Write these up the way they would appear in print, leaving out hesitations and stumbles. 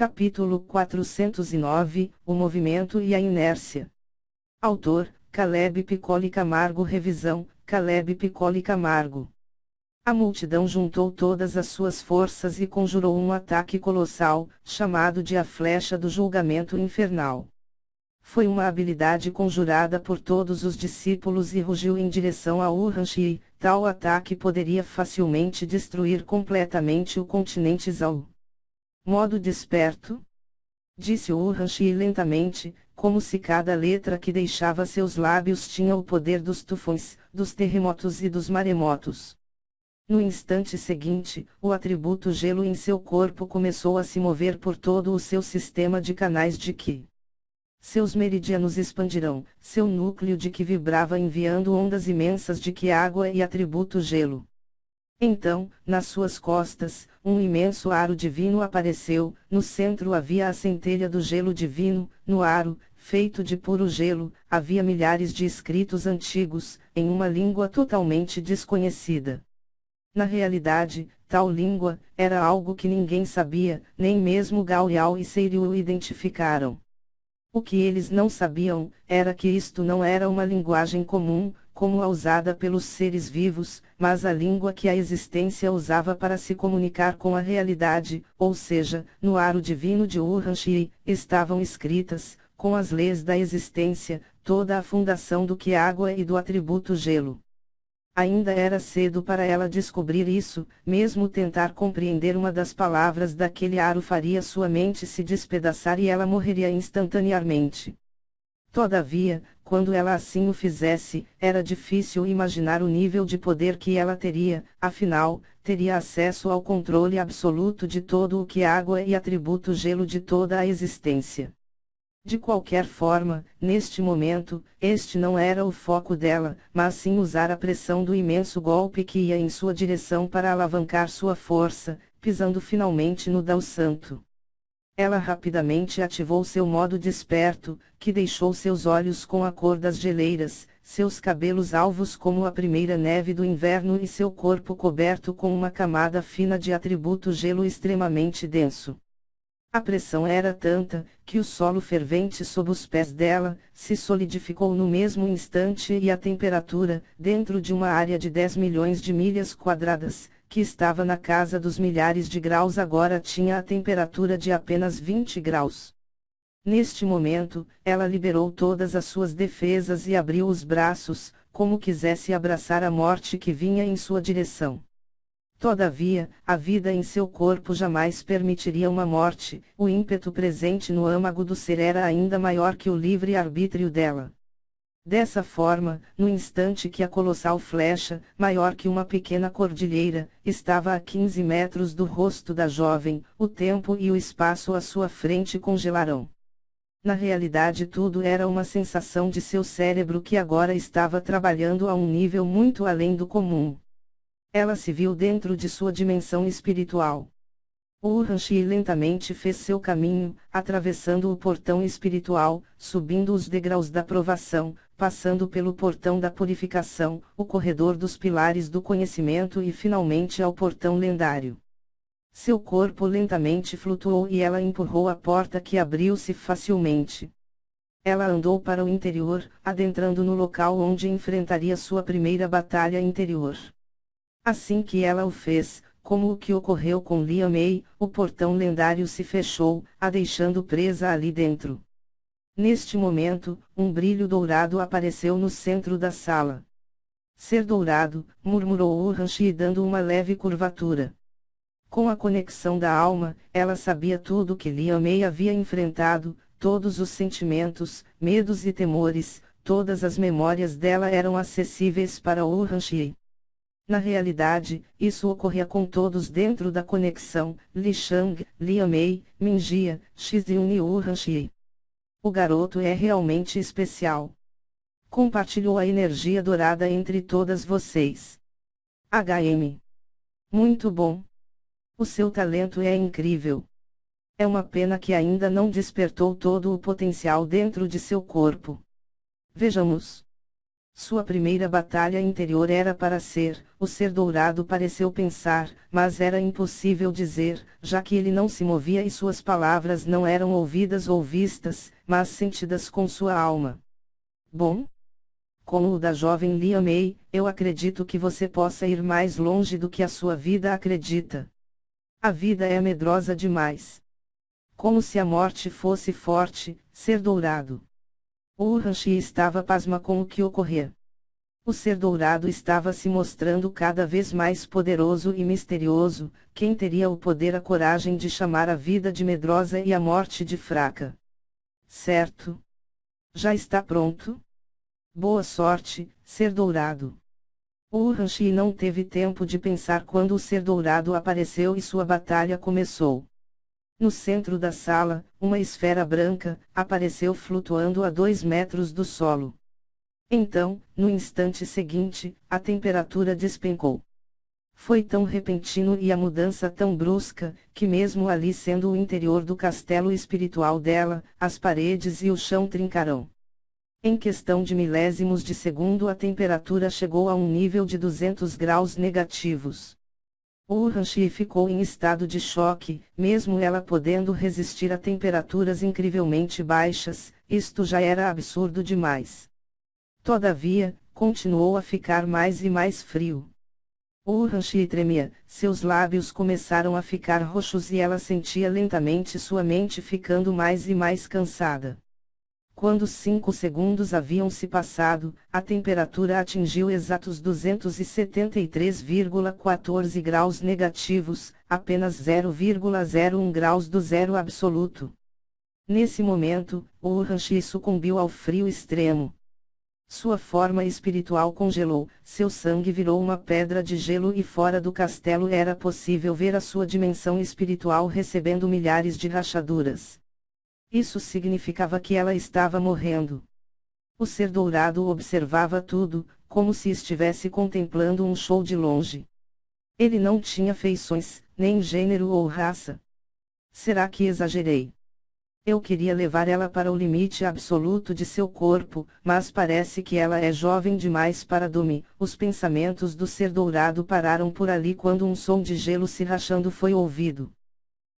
Capítulo 409, O movimento e a inércia. Autor, Caleb Piccoli Camargo. Revisão, Caleb Piccoli Camargo. A multidão juntou todas as suas forças e conjurou um ataque colossal, chamado de a Flecha do Julgamento Infernal. Foi uma habilidade conjurada por todos os discípulos e rugiu em direção a Urhanshi. Tal ataque poderia facilmente destruir completamente o continente Zau. Modo desperto? Disse Urhanshi lentamente, como se cada letra que deixava seus lábios tinha o poder dos tufões, dos terremotos e dos maremotos. No instante seguinte, o atributo gelo em seu corpo começou a se mover por todo o seu sistema de canais de Ki. Seus meridianos expandirão, seu núcleo de Ki vibrava enviando ondas imensas de Ki água e atributo gelo. Então, nas suas costas, um imenso aro divino apareceu, no centro havia a centelha do gelo divino, no aro, feito de puro gelo, havia milhares de escritos antigos, em uma língua totalmente desconhecida. Na realidade, tal língua, era algo que ninguém sabia, nem mesmo Gaoyao e Seiryu o identificaram. O que eles não sabiam, era que isto não era uma linguagem comum, como a usada pelos seres vivos, mas a língua que a existência usava para se comunicar com a realidade, ou seja, no aro divino de Urhanshi, estavam escritas, com as leis da existência, toda a fundação do que água e do atributo gelo. Ainda era cedo para ela descobrir isso, mesmo tentar compreender uma das palavras daquele aro faria sua mente se despedaçar e ela morreria instantaneamente. Todavia, quando ela assim o fizesse, era difícil imaginar o nível de poder que ela teria, afinal, teria acesso ao controle absoluto de todo o que água e atributo gelo de toda a existência. De qualquer forma, neste momento, este não era o foco dela, mas sim usar a pressão do imenso golpe que ia em sua direção para alavancar sua força, pisando finalmente no Dao Santo. Ela rapidamente ativou seu modo desperto, que deixou seus olhos com a cor das geleiras, seus cabelos alvos como a primeira neve do inverno e seu corpo coberto com uma camada fina de atributo gelo extremamente denso. A pressão era tanta, que o solo fervente sob os pés dela, se solidificou no mesmo instante e a temperatura, dentro de uma área de 10 milhões de milhas quadradas, que estava na casa dos milhares de graus agora tinha a temperatura de apenas 20 graus. Neste momento, ela liberou todas as suas defesas e abriu os braços, como quisesse abraçar a morte que vinha em sua direção. Todavia, a vida em seu corpo jamais permitiria uma morte, o ímpeto presente no âmago do ser era ainda maior que o livre-arbítrio dela. Dessa forma, no instante que a colossal flecha, maior que uma pequena cordilheira, estava a 15 metros do rosto da jovem, o tempo e o espaço à sua frente congelarão. Na realidade tudo era uma sensação de seu cérebro que agora estava trabalhando a um nível muito além do comum. Ela se viu dentro de sua dimensão espiritual. Urhanshi lentamente fez seu caminho, atravessando o portão espiritual, subindo os degraus da provação, passando pelo portão da purificação, o corredor dos pilares do conhecimento e finalmente ao portão lendário. Seu corpo lentamente flutuou e ela empurrou a porta que abriu-se facilmente. Ela andou para o interior, adentrando no local onde enfrentaria sua primeira batalha interior. Assim que ela o fez, como o que ocorreu com Liam May, o portão lendário se fechou, a deixando presa ali dentro. Neste momento, um brilho dourado apareceu no centro da sala. Ser dourado, murmurou Urhanshi dando uma leve curvatura. Com a conexão da alma, ela sabia tudo que Liam May havia enfrentado, todos os sentimentos, medos e temores, todas as memórias dela eram acessíveis para Urhanshi. Na realidade, isso ocorria com todos dentro da conexão, Li Shang, Liam May, Minjia, Xizyun e Urhanshi. O garoto é realmente especial. Compartilhou a energia dourada entre todas vocês. HM. Muito bom. O seu talento é incrível. É uma pena que ainda não despertou todo o potencial dentro de seu corpo. Vejamos. Sua primeira batalha interior era para ser, o ser dourado pareceu pensar, mas era impossível dizer, já que ele não se movia e suas palavras não eram ouvidas ou vistas, mas sentidas com sua alma. Bom? Como o da jovem Liam May, eu acredito que você possa ir mais longe do que a sua vida acredita. A vida é medrosa demais. Como se a morte fosse forte, ser dourado. Urhanshi estava pasma com o que ocorria. O ser dourado estava se mostrando cada vez mais poderoso e misterioso. Quem teria o poder, a coragem de chamar a vida de medrosa e a morte de fraca? Certo. Já está pronto? Boa sorte, ser dourado. Urhanshi não teve tempo de pensar quando o ser dourado apareceu e sua batalha começou. No centro da sala, uma esfera branca apareceu flutuando a 2 metros do solo. Então, no instante seguinte, a temperatura despencou. Foi tão repentino e a mudança tão brusca, que mesmo ali sendo o interior do castelo espiritual dela, as paredes e o chão trincaram. Em questão de milésimos de segundo a temperatura chegou a um nível de 200 graus negativos. Urhanshi ficou em estado de choque, mesmo ela podendo resistir a temperaturas incrivelmente baixas, isto já era absurdo demais. Todavia, continuou a ficar mais e mais frio. Urhanshi tremia, seus lábios começaram a ficar roxos e ela sentia lentamente sua mente ficando mais e mais cansada. Quando 5 segundos haviam se passado, a temperatura atingiu exatos 273,14 graus negativos, apenas 0,01 graus do zero absoluto. Nesse momento, Urhanshi sucumbiu ao frio extremo. Sua forma espiritual congelou, seu sangue virou uma pedra de gelo e fora do castelo era possível ver a sua dimensão espiritual recebendo milhares de rachaduras. Isso significava que ela estava morrendo. O ser dourado observava tudo, como se estivesse contemplando um show de longe. Ele não tinha feições, nem gênero ou raça. Será que exagerei? Eu queria levar ela para o limite absoluto de seu corpo, mas parece que ela é jovem demais para dormir. Os pensamentos do ser dourado pararam por ali quando um som de gelo se rachando foi ouvido.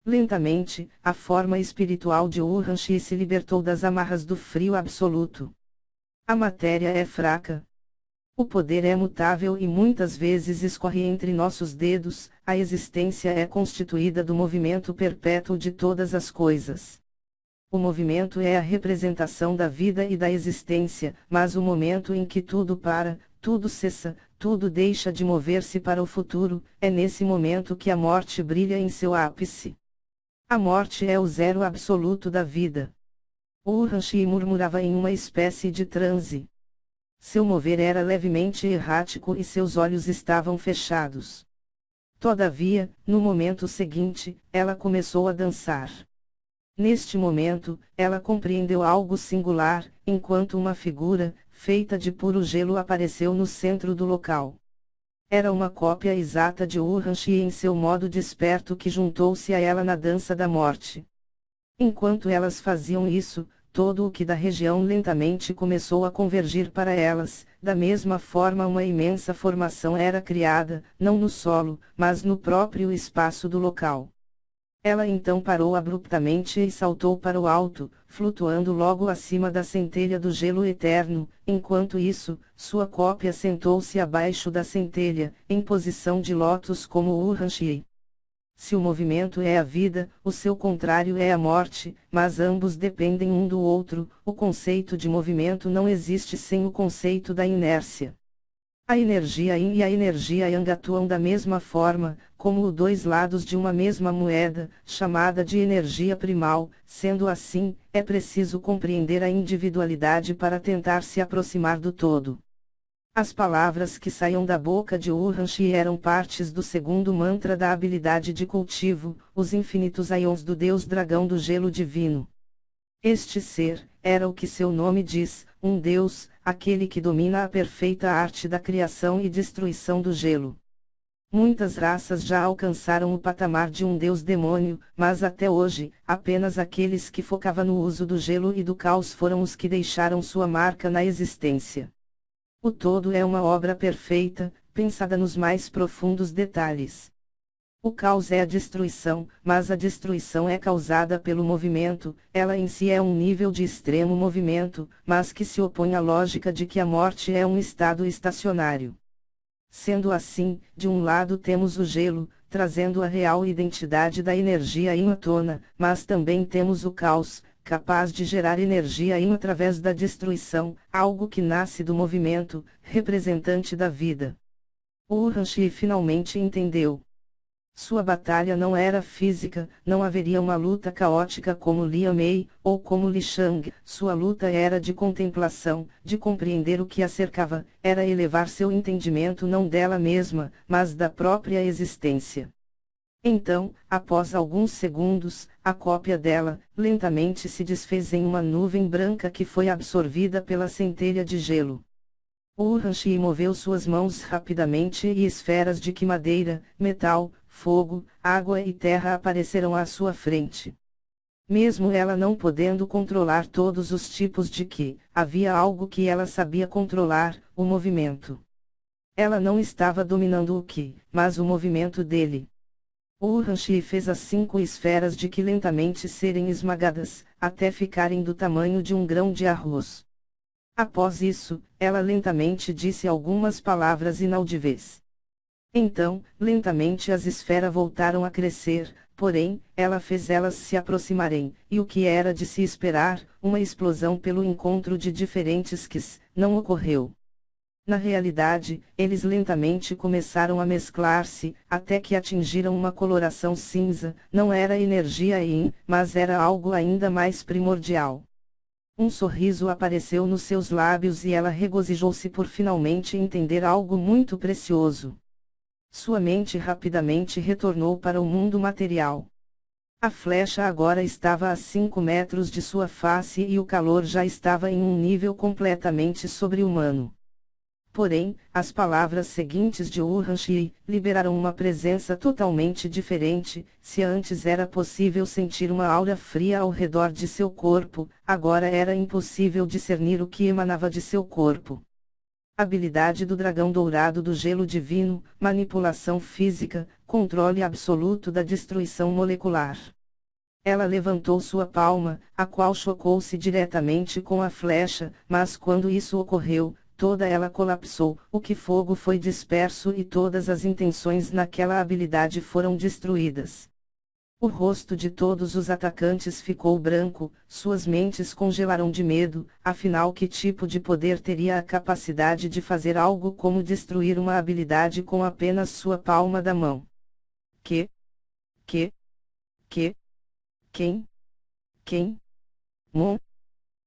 Lentamente, a forma espiritual de Urhanshi se libertou das amarras do frio absoluto. A matéria é fraca. O poder é mutável e muitas vezes escorre entre nossos dedos. A existência é constituída do movimento perpétuo de todas as coisas. O movimento é a representação da vida e da existência, mas o momento em que tudo para, tudo cessa, tudo deixa de mover-se para o futuro, é nesse momento que a morte brilha em seu ápice. A morte é o zero absoluto da vida. Urhanshi murmurava em uma espécie de transe. Seu mover era levemente errático e seus olhos estavam fechados. Todavia, no momento seguinte, ela começou a dançar. Neste momento, ela compreendeu algo singular, enquanto uma figura, feita de puro gelo apareceu no centro do local. Era uma cópia exata de Urhanshi em seu modo desperto que juntou-se a ela na dança da morte. Enquanto elas faziam isso, todo o que da região lentamente começou a convergir para elas, da mesma forma uma imensa formação era criada, não no solo, mas no próprio espaço do local. Ela então parou abruptamente e saltou para o alto, flutuando logo acima da centelha do gelo eterno. Enquanto isso, sua cópia sentou-se abaixo da centelha, em posição de lótus como Urhanshi. Se o movimento é a vida, o seu contrário é a morte, mas ambos dependem um do outro. O conceito de movimento não existe sem o conceito da inércia. A energia Yin e a energia Yang atuam da mesma forma, como os dois lados de uma mesma moeda, chamada de energia primal. Sendo assim, é preciso compreender a individualidade para tentar se aproximar do todo. As palavras que saíam da boca de Urhanshi eram partes do segundo mantra da habilidade de cultivo, os infinitos aions do Deus Dragão do Gelo Divino. Este ser, era o que seu nome diz, um Deus, aquele que domina a perfeita arte da criação e destruição do gelo. Muitas raças já alcançaram o patamar de um Deus demônio, mas até hoje, apenas aqueles que focavam no uso do gelo e do caos foram os que deixaram sua marca na existência. O todo é uma obra perfeita, pensada nos mais profundos detalhes. O caos é a destruição, mas a destruição é causada pelo movimento, ela em si é um nível de extremo movimento, mas que se opõe à lógica de que a morte é um estado estacionário. Sendo assim, de um lado temos o gelo, trazendo a real identidade da energia ímã à tona, mas também temos o caos, capaz de gerar energia ímã através da destruição, algo que nasce do movimento, representante da vida. Urhanshi finalmente entendeu. Sua batalha não era física, não haveria uma luta caótica como Liu Mei, ou como Li Shang, sua luta era de contemplação, de compreender o que a cercava, era elevar seu entendimento não dela mesma, mas da própria existência. Então, após alguns segundos, a cópia dela, lentamente se desfez em uma nuvem branca que foi absorvida pela centelha de gelo. Urhanshi moveu suas mãos rapidamente e esferas de madeira, metal, fogo, água e terra apareceram à sua frente. Mesmo ela não podendo controlar todos os tipos de Ki, havia algo que ela sabia controlar, o movimento. Ela não estava dominando o Ki, mas o movimento dele. Urhanshi fez as 5 esferas de Ki lentamente serem esmagadas, até ficarem do tamanho de um grão de arroz. Após isso, ela lentamente disse algumas palavras inaudíveis. Então, lentamente as esferas voltaram a crescer, porém, ela fez elas se aproximarem, e o que era de se esperar, uma explosão pelo encontro de diferentes Kis, não ocorreu. Na realidade, eles lentamente começaram a mesclar-se, até que atingiram uma coloração cinza, não era energia Yin, mas era algo ainda mais primordial. Um sorriso apareceu nos seus lábios e ela regozijou-se por finalmente entender algo muito precioso. Sua mente rapidamente retornou para o mundo material. A flecha agora estava a 5 metros de sua face e o calor já estava em um nível completamente sobre-humano. Porém, as palavras seguintes de Urhanshi liberaram uma presença totalmente diferente. Se antes era possível sentir uma aura fria ao redor de seu corpo, agora era impossível discernir o que emanava de seu corpo. Habilidade do dragão dourado do gelo divino, manipulação física, controle absoluto da destruição molecular. Ela levantou sua palma, a qual chocou-se diretamente com a flecha, mas quando isso ocorreu, toda ela colapsou, o que fogo foi disperso e todas as intenções naquela habilidade foram destruídas. O rosto de todos os atacantes ficou branco, suas mentes congelaram de medo, afinal que tipo de poder teria a capacidade de fazer algo como destruir uma habilidade com apenas sua palma da mão? Que? Quem?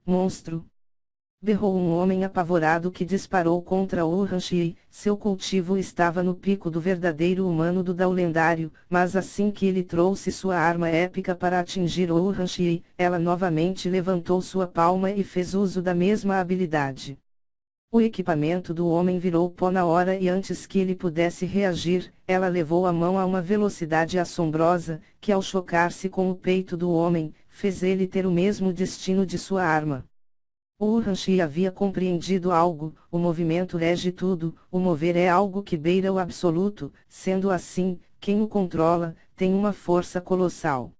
Monstro! Berrou um homem apavorado que disparou contra Urhanshi. Seu cultivo estava no pico do verdadeiro humano do Dao lendário, mas assim que ele trouxe sua arma épica para atingir Urhanshi, ela novamente levantou sua palma e fez uso da mesma habilidade. O equipamento do homem virou pó na hora e antes que ele pudesse reagir, ela levou a mão a uma velocidade assombrosa, que ao chocar-se com o peito do homem, fez ele ter o mesmo destino de sua arma. Urhanshi havia compreendido algo, o movimento rege tudo, o mover é algo que beira o absoluto, sendo assim, quem o controla, tem uma força colossal.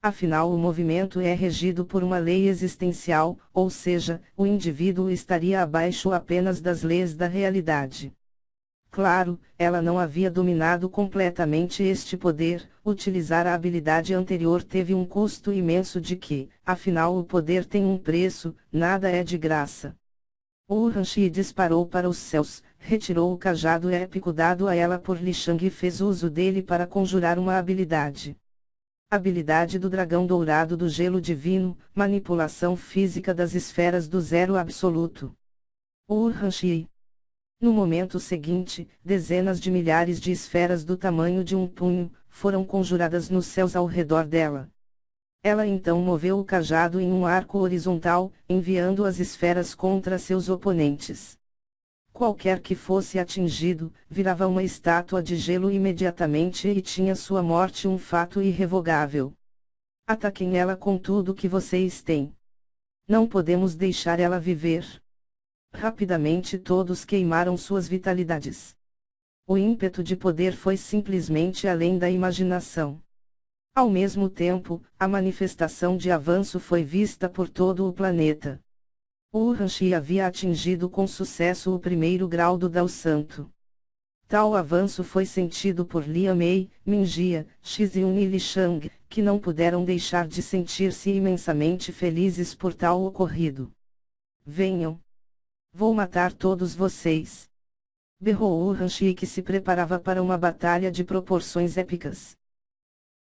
Afinal o movimento é regido por uma lei existencial, ou seja, o indivíduo estaria abaixo apenas das leis da realidade. Claro, ela não havia dominado completamente este poder, utilizar a habilidade anterior teve um custo imenso de que, afinal o poder tem um preço, nada é de graça. Urhanshi disparou para os céus, retirou o cajado épico dado a ela por Li Shang e fez uso dele para conjurar uma habilidade. Habilidade do dragão dourado do gelo divino, manipulação física das esferas do zero absoluto. Urhanshi. No momento seguinte, dezenas de milhares de esferas do tamanho de um punho, foram conjuradas nos céus ao redor dela. Ela então moveu o cajado em um arco horizontal, enviando as esferas contra seus oponentes. Qualquer que fosse atingido, virava uma estátua de gelo imediatamente e tinha sua morte um fato irrevogável. Ataquem ela com tudo que vocês têm. Não podemos deixar ela viver. Rapidamente todos queimaram suas vitalidades. O ímpeto de poder foi simplesmente além da imaginação. Ao mesmo tempo, a manifestação de avanço foi vista por todo o planeta. O Urhanshi havia atingido com sucesso o primeiro grau do Dao Santo. Tal avanço foi sentido por Liang Mei, Mingjia, Xiziun e Li Shang, que não puderam deixar de sentir-se imensamente felizes por tal ocorrido. Venham! Vou matar todos vocês! Berrou Urhanshi, que se preparava para uma batalha de proporções épicas.